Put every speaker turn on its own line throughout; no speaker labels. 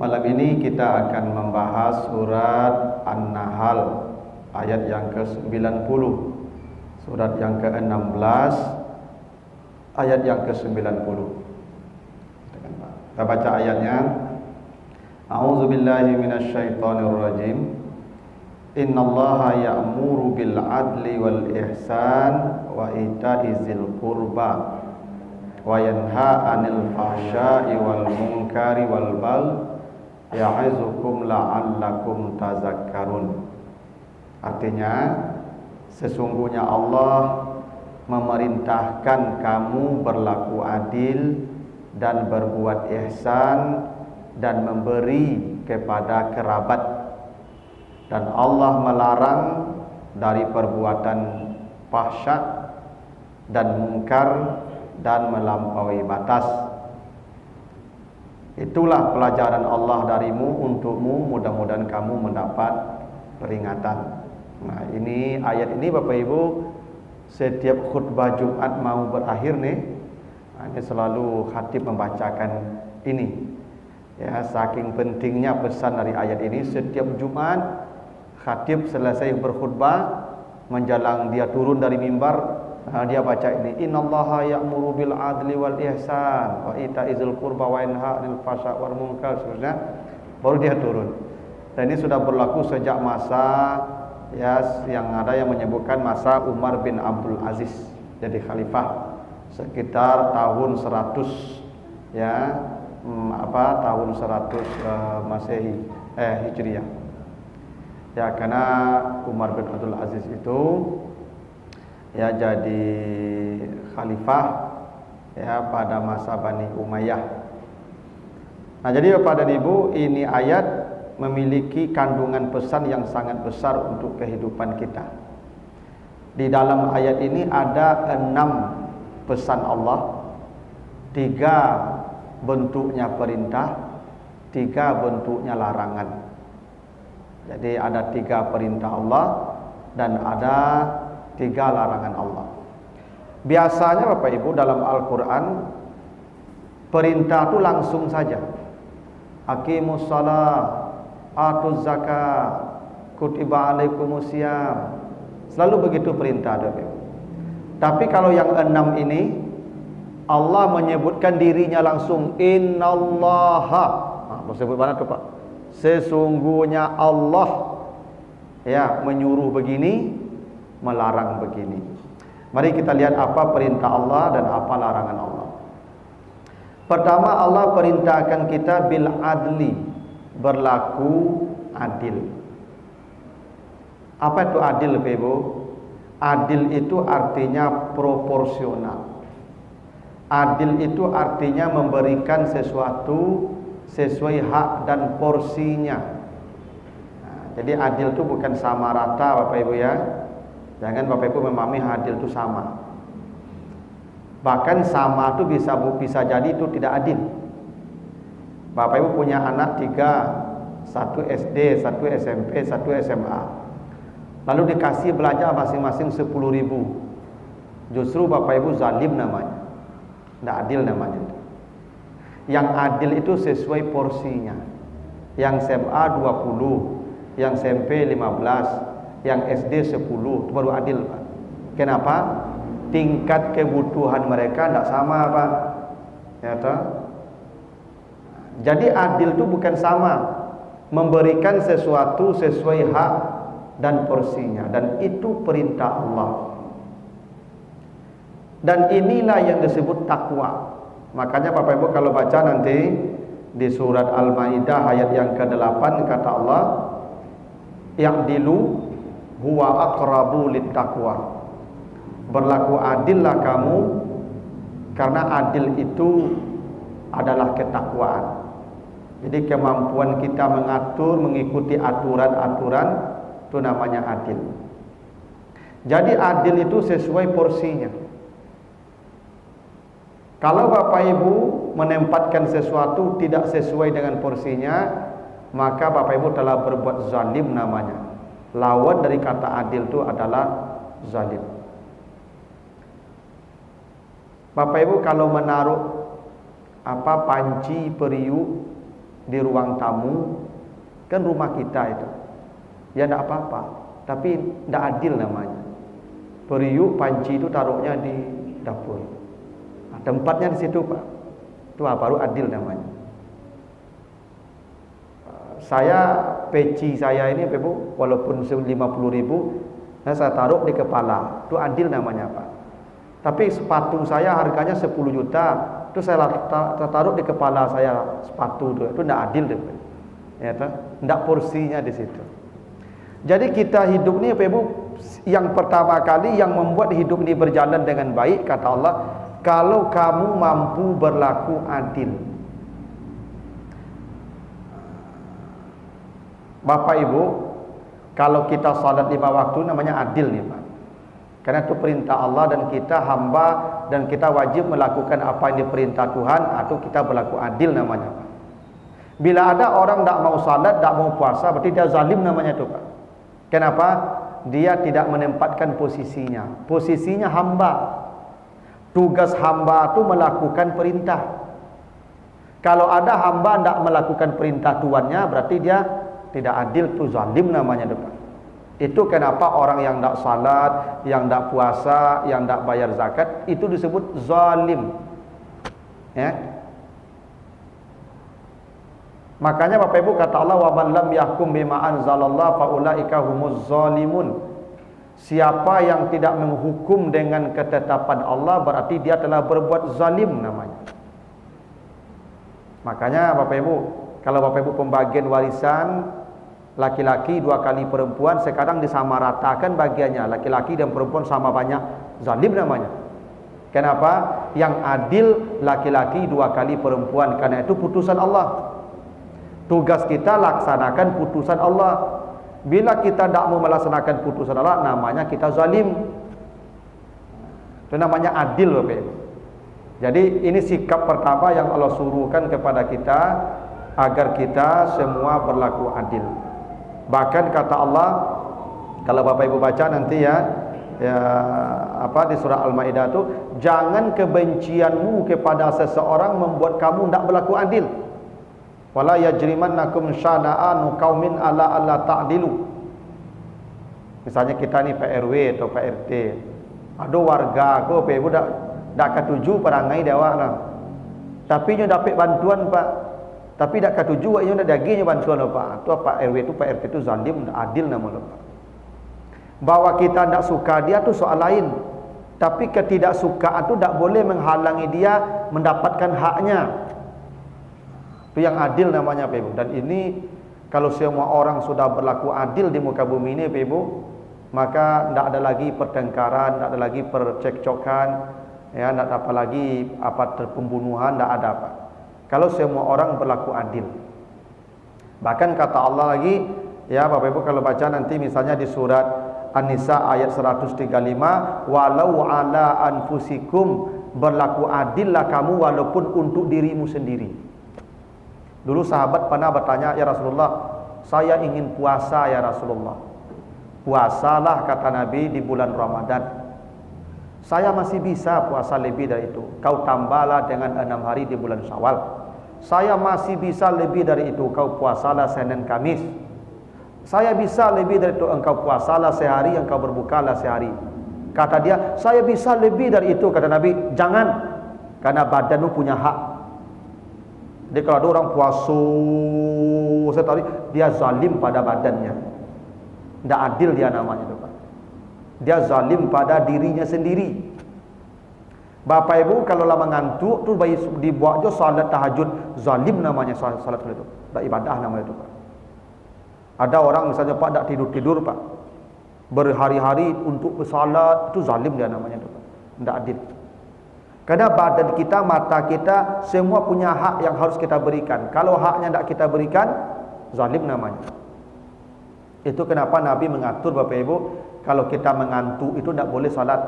Malam ini kita akan membahas surat An-Nahl ayat yang ke-90, surat yang ke-16 ayat yang ke-90. Kita baca ayatnya. A'udzubillahi minasyaitonirrajim. Innallaha ya'muru bil adli wal ihsan wa ita'i dzil qurba wa yanha 'anil fahsya'i wal munkari wal baghi ya'izukum la'allakum tazakkarun. Artinya, sesungguhnya Allah memerintahkan kamu berlaku adil dan berbuat ihsan dan memberi kepada kerabat, dan Allah melarang dari perbuatan fahsya dan mungkar dan melampaui batas. Itulah pelajaran Allah darimu untukmu, mudah-mudahan kamu mendapat peringatan. Nah, ini ayat ini Bapak Ibu, setiap khutbah Jumat mau berakhir nih, ini selalu khatib membacakan ini. Ya, saking pentingnya pesan dari ayat ini, setiap Jumat khatib selesai berkhutbah, menjelang dia turun dari mimbar, dia baca ini, innallaha ya'muru bil adli wal ihsan wa ita'izil qurba wa yanha 'anil fahsya'i wal munkar, seterusnya, baru dia turun. Dan ini sudah berlaku sejak masa yang ada yang menyebutkan masa Umar bin Abdul Aziz jadi khalifah sekitar tahun 100 tahun 100 Masehi Hijriah. Ya, karena Umar bin Abdul Aziz itu jadi khalifah pada masa Bani Umayyah. Nah, jadi Bapak dan Ibu, ini ayat memiliki kandungan pesan yang sangat besar untuk kehidupan kita. Di dalam ayat ini ada 6 pesan Allah, 3 bentuknya perintah, 3 bentuknya larangan. Jadi ada 3 perintah Allah dan ada 3 larangan Allah. Biasanya Bapak Ibu dalam Al-Quran, perintah itu langsung saja. Aqimus shalah, atuz zakat, kutiba alaikumus syiyam. Selalu begitu perintah Bapak Ibu. Tapi kalau yang 6 ini, Allah menyebutkan dirinya langsung, innallaha. Sebut mana tu Pak? Sesungguhnya Allah menyuruh begini, melarang begini. Mari kita lihat apa perintah Allah dan apa larangan Allah. Pertama, Allah perintahkan kita bil adli, berlaku adil. Apa itu adil, Bapak Ibu? Adil itu artinya proporsional. Adil itu artinya memberikan sesuatu sesuai hak dan porsinya. Nah, jadi adil itu bukan sama rata, Bapak Ibu ya. Jangan Bapak Ibu memahami adil itu sama. Bahkan sama itu bisa jadi itu tidak adil. Bapak Ibu punya anak 3, 1 SD, 1 SMP, 1 SMA. Lalu dikasih belajar masing-masing 10.000. Justru Bapak Ibu zalim namanya. Tidak adil namanya. Yang adil itu sesuai porsinya. Yang SMA 20, yang SMP 15, yang SD 10, itu baru adil, Pak. Kenapa? Tingkat kebutuhan mereka tidak sama, Pak. Ya toh? Jadi adil itu bukan sama, memberikan sesuatu sesuai hak dan porsinya, dan itu perintah Allah. Dan inilah yang disebut takwa. Makanya Bapak Ibu kalau baca nanti di surat Al-Maidah ayat yang ke-8 kata Allah, ya'dilu huwa aqrabu littaqwa. Berlaku adillah kamu, karena adil itu adalah ketakwaan. Jadi kemampuan kita mengatur, mengikuti aturan-aturan, itu namanya adil. Jadi adil itu sesuai porsinya. Kalau Bapak Ibu menempatkan sesuatu tidak sesuai dengan porsinya, maka Bapak Ibu telah berbuat zalim namanya. Lawan dari kata adil itu adalah zalim. Bapak Ibu kalau menaruh panci periuk di ruang tamu, kan rumah kita itu. Ya enggak apa-apa, tapi enggak adil namanya. Periuk panci itu taruhnya di dapur. Nah, tempatnya di situ, Pak. Itu baru adil namanya. Saya peci saya ini Ibu, walaupun 50.000, saya taruh di kepala. Itu adil namanya, Pak. Tapi sepatu saya harganya 10 juta, itu saya taruh di kepala saya sepatu itu tidak adil deh. Ya, tidak porsinya di situ. Jadi kita hidup ini Ibu, yang pertama kali yang membuat hidup ini berjalan dengan baik, kata Allah, kalau kamu mampu berlaku adil. Bapak Ibu, kalau kita salat 5 waktu namanya adil nih, Pak. Karena itu perintah Allah dan kita hamba dan kita wajib melakukan apa yang diperintah Tuhan, atau kita berlaku adil namanya, Pak. Bila ada orang tak mau salat, tak mau puasa, berarti dia zalim namanya itu, Pak. Kenapa? Dia tidak menempatkan posisinya. Posisinya hamba. Tugas hamba itu melakukan perintah. Kalau ada hamba tak melakukan perintah tuannya, berarti dia tidak adil, itu zalim namanya, Pak. Itu kenapa orang yang tak salat, yang tak puasa, yang tak bayar zakat, itu disebut zalim. Ya. Makanya Bapak Ibu kata Allah, wa man lam yahkum bima anzalallah fa ulaika humuz zalimun. Siapa yang tidak menghukum dengan ketetapan Allah, berarti dia telah berbuat zalim namanya. Makanya Bapak Ibu, kalau Bapak Ibu pembagian warisan, laki-laki 2 kali perempuan, sekarang disamaratakan bagiannya, laki-laki dan perempuan sama banyak, zalim namanya. Kenapa? Yang adil laki-laki 2 kali perempuan, karena itu putusan Allah. Tugas kita laksanakan putusan Allah. Bila kita tidak mau melaksanakan putusan Allah, namanya kita zalim. Itu namanya adil, Bapak Ibu. Jadi ini sikap pertama yang Allah suruhkan kepada kita, agar kita semua berlaku adil. Bahkan kata Allah, kalau Bapak Ibu baca nanti ya di surah Al-Maidah itu, jangan kebencianmu kepada seseorang membuat kamu tidak berlaku adil. Wala yajrimannakum syana'anu qaumin ala alla ta'dilu. Misalnya kita ni Pak RW atau Pak RT, ada warga aku Pak Ibu dak ketuju perangai dia awak lah. Tapi nyo dapat bantuan, Pak. Tapi dak ketuju awak nyo dak daginya bantuan, Pak. Tu Pak RW tu Pak RT tu zalim, dak adil nama, Pak. Bahwa kita ndak suka dia tu soal lain. Tapi ketidaksukaan tu dak boleh menghalangi dia mendapatkan haknya. Itu yang adil namanya, Pak Ibu. Dan ini kalau semua orang sudah berlaku adil di muka bumi ini, Pak Ibu, maka tidak ada lagi pertengkaran, tidak ada lagi percekcokan, ya, tidak ada apa lagi pembunuhan, tidak ada apa. Kalau semua orang berlaku adil. Bahkan kata Allah lagi, ya Bapak Ibu kalau baca nanti misalnya di surat An-Nisa ayat 135, walau ala anfusikum, berlaku adillah kamu walaupun untuk dirimu sendiri. Dulu sahabat pernah bertanya, ya Rasulullah, saya ingin puasa ya Rasulullah. Puasalah kata Nabi di bulan Ramadan. Saya masih bisa puasa lebih dari itu. Kau tambahlah dengan 6 hari di bulan Syawal. Saya masih bisa lebih dari itu. Kau puasalah Senin Kamis. Saya bisa lebih dari itu. Engkau puasalah sehari, engkau berbukalah sehari. Kata dia, saya bisa lebih dari itu. Kata Nabi, jangan. Karena badanmu punya hak. Jadi kalau ada orang puasa setahun, dia zalim pada badannya. Tidak adil dia namanya, Pak. Dia zalim pada dirinya sendiri. Bapak Ibu kalau lama ngantuk tu dibuat je salat tahajud, zalim namanya salat itu. Tak ibadah namanya itu, Pak. Ada orang misalnya Pak tak tidur-tidur, Pak. Berhari-hari untuk bersalat, itu zalim dia namanya itu, Pak. Tidak adil. Karena badan kita, mata kita, semua punya hak yang harus kita berikan. Kalau haknya tidak kita berikan, zalim namanya. Itu kenapa Nabi mengatur, Bapak Ibu, kalau kita mengantuk itu tidak boleh salat.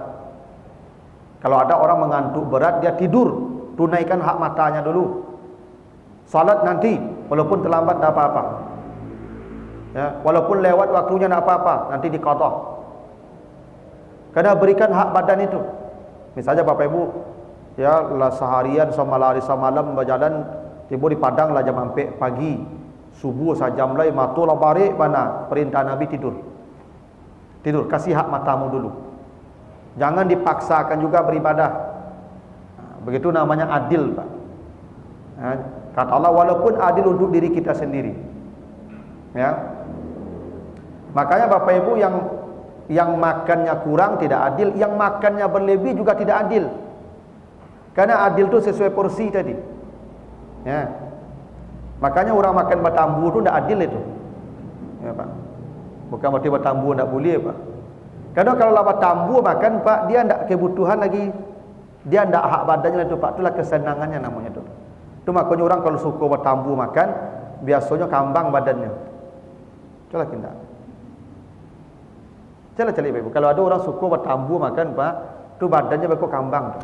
Kalau ada orang mengantuk berat, dia tidur, tunaikan hak matanya dulu. Salat nanti, walaupun terlambat tidak apa-apa. Ya, walaupun lewat waktunya tidak apa-apa, nanti diqadha. Karena berikan hak badan itu. Misalnya Bapak Ibu, ya lah seharian sama lari sama malam berjalan Tiba di Padang lah jam 4 pagi. Subuh sajam lai matulah balik mana perintah Nabi tidur. Tidur, kasih hak matamu dulu. Jangan dipaksakan juga beribadah. Begitu namanya adil, Pak. Kata Allah, walaupun adil untuk diri kita sendiri. Ya. Makanya Bapak Ibu yang makannya kurang tidak adil, yang makannya berlebih juga tidak adil. Karena adil itu sesuai porsi tadi. Ya. Makanya orang makan bertambu itu tidak adil itu. Ya, Pak. Bukan berarti bertambu tidak boleh, Pak. Karena kalau bertambu makan, Pak, dia tidak kebutuhan lagi. Dia tidak hak badannya itu, Pak. Itulah kesenangannya namanya itu. Itu makanya orang kalau suka bertambu makan, biasanya kambang badannya. Itulah kita. Cari Ibu. Kalau ada orang suka bertambu makan, Pak, itu badannya berkok kambang tuh.